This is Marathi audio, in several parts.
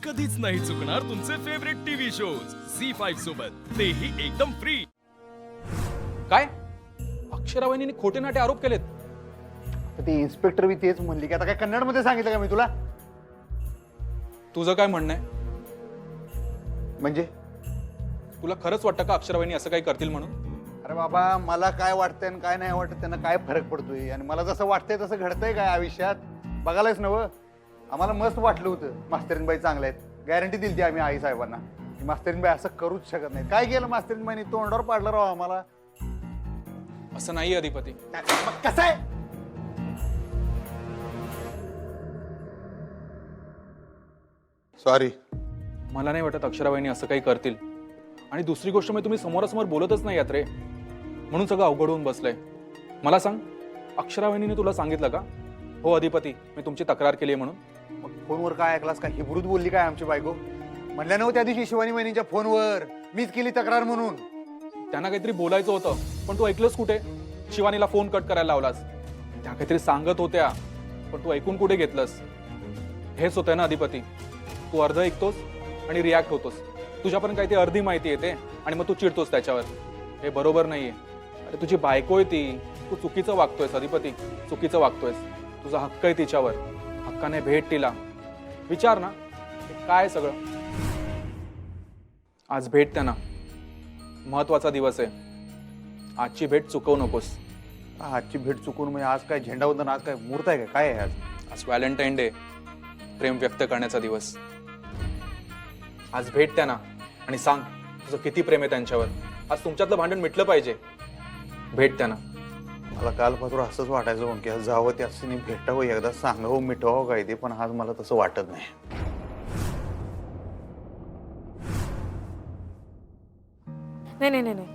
कधीच नाही चुकणार तुमचे फेवरेट टीव्ही शोज झी5 सोबत, तेही एकदम फ्री. काय अक्षरा वहिनीने खोटे नाटे आरोप केलेत? तर ती इन्स्पेक्टर बी तेच म्हणली की आता काय कन्नड मध्ये सांगितलं का मी तुला? तुझं काय म्हणणं आहे? म्हणजे तुला खरंच वाटतं का अक्षरा वहिनी असं काही करतील म्हणून? अरे बाबा, मला काय वाटतंय आणि काय नाही वाटत त्यांना काय फरक पडतोय, आणि मला जसं वाटतंय तसं घडतंय काय आयुष्यात बघायलाच नवं. आम्हाला मस्त वाटलं होतं मास्तरीनबाई चांगल्या आहेत, गॅरंटी दिली ती आम्ही आई साहेबांना की मास्तरीनबाई असं करूच शकत नाही. काय केलं मास्तरीनबाईनी? तोंडावर पाडलं राव आम्हाला. असं नाही अधिपती. मग कसं आहे? सॉरी. मला नाही वाटत अक्षरा वहिनी असं काही करतील. आणि दुसरी गोष्ट म्हणजे तुम्ही समोरासमोर बोलतच नाही यात रे, म्हणून सगळं अवघड होऊन बसलंय. मला सांग, अक्षरा वहिनीने तुला सांगितलं का हो अधिपती मी तुमची तक्रार केली आहे म्हणून? मग फोनवर काय ऐकलास का? हिब्रूत बोलली काय आमची बायको? म्हणल्या नव्हत्या त्या दिवशी शिवानी वहिनीच्या फोनवर मीच केली तक्रार म्हणून. त्यांना काहीतरी बोलायचं होतं पण तू ऐकलंस कुठे? शिवानीला फोन कट करायला लावलास. त्या काहीतरी सांगत होत्या पण तू ऐकून कुठे घेतलंस? हेच होतंय ना अधिपती, तू अर्ध ऐकतोस आणि रिॲक्ट होतोस. तुझ्यापर्यंत काही ती अर्धी माहिती येते आणि मग तू चिडतोस त्याच्यावर. हे बरोबर नाहीये. अरे तुझी बायको आहे ती, तू चुकीचं वागतोयस अधिपती, चुकीचं वागतोयस. तुझा हक्क आहे तिच्यावर, हक्काने भेट तिला. विचार ना हे काय सगळं. आज भेट त्यांना, महत्वाचा दिवस आहे. आजची भेट चुकवू नकोस. आजची भेट चुकून म्हणजे आज काय झेंडावंदन, आज काय मुहूर्त आहे का? काय आहे आज? आज व्हॅलेंटाईन डे, प्रेम व्यक्त करण्याचा दिवस. आज भेट त्यांना आणि सांग तुझं किती प्रेम आहे त्यांच्यावर. आज तुमच्यातलं भांडण मिटलं पाहिजे. भेट त्यांना. मला कालपासून असंच वाटायचं की आज जावं त्याने भेटावं, एकदा सांगावं मिटवावं काय ते, पण आज मला तसं वाटत नाही. नाही नाही नाही नाही,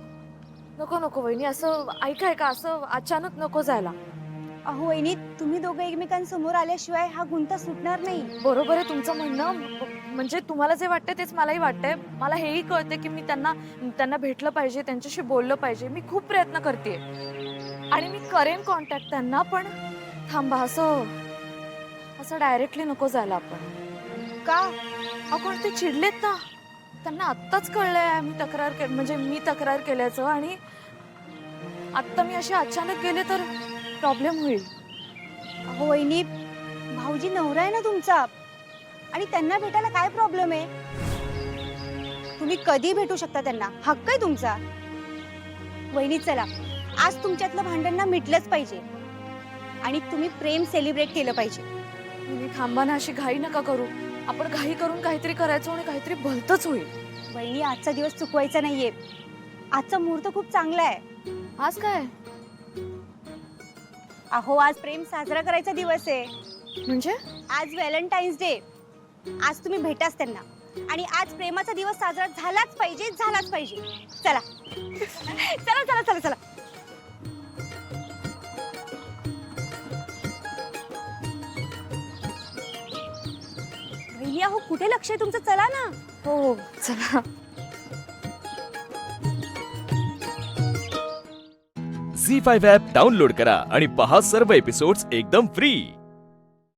नको नको वहिनी, असं ऐका ऐका, असं अचानक नको जायला. अहो वहिनी, तुम्ही दोघं एकमेकांसमोर आल्याशिवाय हा गुंता सुटणार नाही. बरोबर आहे तुमचं म्हणणं. म्हणजे तुम्हाला जे वाटतंय तेच मलाही वाटतंय. मला हेही कळतंय की मी त्यांना भेटलं पाहिजे, त्यांच्याशी बोललं पाहिजे. मी खूप प्रयत्न करते आणि मी करेन कॉन्टॅक्ट त्यांना. पण थांबा, असं डायरेक्टली नको जायला आपण. का? आपण ते चिडलेत ना, त्यांना आत्ताच कळलंय मी तक्रार केल्याचं, आणि आत्ता मी असे अचानक गेले तर प्रॉब्लेम होईल. अहो वहिनी, भाऊजी नवरा आहे ना तुमचा, आणि त्यांना भेटायला काय प्रॉब्लेम आहे? तुम्ही कधी भेटू शकता त्यांना, हक्क आहे तुमचा. वहिनी चला, आज तुमच्यातलं भांडण ना मिटलंच पाहिजे आणि तुम्ही प्रेम सेलिब्रेट केलं पाहिजे. मी थांबा ना, अशी घाई नका करू. आपण घाई करून काहीतरी करायचं आणि काहीतरी भलतंच होईल. वहिनी, आजचा दिवस चुकवायचा नाहीये. आजचा मुहूर्त खूप चांगला आहे. आज काय अहो, आज प्रेम साजरा करायचा दिवस आहे. म्हणजे? आज व्हॅलेंटाईन्स डे. आज तुम्ही भेटाच त्यांना, आणि आज प्रेमाचा दिवस साजरा झालाच पाहिजे, झालाच पाहिजे. चला चला चला चला चला. वहिनी, अहो कुठे लक्ष आहे तुमचं? चला ना. हो चला. झी5 ॲप डाउनलोड करा आणि पहा सर्व एपिसोड्स एकदम फ्री.